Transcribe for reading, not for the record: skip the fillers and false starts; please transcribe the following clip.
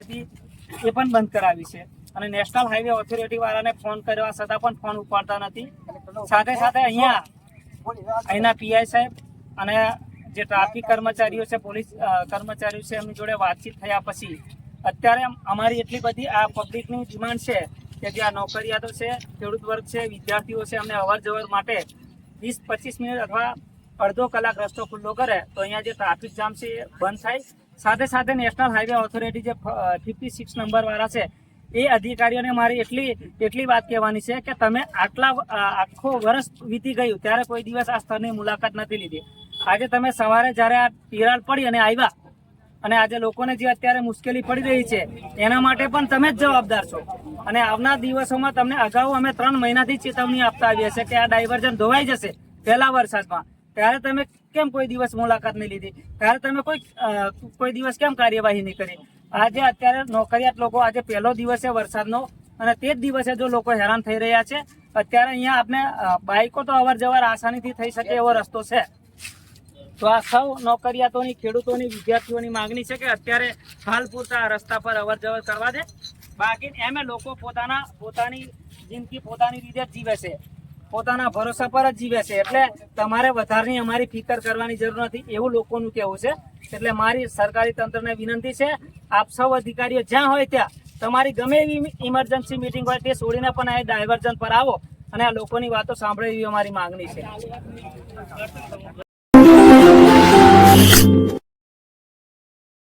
હતી એ પણ બંધ કરાવી છે અને નેશનલ હાઈવે ઓથોરિટી વાળાને ફોન કર્યા છતાં પણ ફોન ઉપાડતા નથી. સાથે સાથે અહીંના પીઆઈ સાહેબ અને જે ટ્રાફિક કર્મચારીઓ છે, પોલીસ કર્મચારીઓ છે, એમની જોડે વાતચીત થયા પછી અત્યારે અમારી એટલી બધી આ પબ્લિકની ડિમાન્ડ છે કે જે આ નોકરિયાતો છે, ખેડૂત વર્ગ છે, વિદ્યાર્થીઓ છે, અમને અવર જવર માટે 20-25 મિનિટ અથવા અડધો કલાક રસ્તો ખુલ્લો કરે તો અહીંયા જે ટ્રાફિક જામ છે એ બંધ થાય. સાથે સાથે નેશનલ હાઈવે ઓથોરિટી જે 56 નંબર વાળા છે એ અધિકારીઓને મારી એટલી વાત કહેવાની છે કે તમે આખો વર્ષ વીતી ગયું ત્યારે કોઈ દિવસ આ સ્થળની મુલાકાત નથી લીધી. આજે તમે સવારે જ્યારે આ તિરાડ પડી અને આવ્યા અને આજે લોકોને જે અત્યારે મુશ્કેલી પડી રહી છે એના માટે પણ તમે જ જવાબદાર છો. અને આવનાર દિવસોમાં તમને અગાઉ અમે 3 મહિનાથી ચેતવણી આપતા આવીએ છીએ કે આ ડાયવર્ઝન ધોવાઈ જશે પહેલા વરસાદમાં, ત્યારે તમે કેમ કોઈ દિવસ મુલાકાત નહીં લીધી? ત્યારે તમે કોઈ દિવસ કેમ કાર્યવાહી નહીં કરી? આજે અત્યારે નોકરિયાત લોકો આજે પહેલો દિવસ છે વરસાદનો અને તે જ દિવસે જો લોકો હેરાન થઈ રહ્યા છે. અત્યારે અહીંયા આપણે બાઇકો તો અવર જવર આસાનીથી થઈ શકે એવો રસ્તો છે. તો આ સૌ નોકરિયાતોની, ખેડૂતોની, વિદ્યાર્થીઓની માંગણી છે કે અત્યારે હાલ પૂરતા આ રસ્તા પર અવર જવર કરવા દે. બાકી એમ લોકો પોતાની જિંદગી પોતાની રીતે જ જીવે છે, પોતાના ભરોસા પર જ જીવે છે. એટલે તમારે વધારની અમારી ફિકર કરવાની જરૂર નથી એવું લોકોનું કહેવું છે. એટલે મારી સરકારી તંત્રને વિનંતી છે, આપ સૌ અધિકારીઓ જ્યાં હોય ત્યાં તમારી ગમે એવી ઇમરજન્સી મિટિંગ હોય તે છોડીને પણ આ ડાયવર્ઝન પર આવો અને આ લોકોની વાતો સાંભળે એવી અમારી માંગણી છે.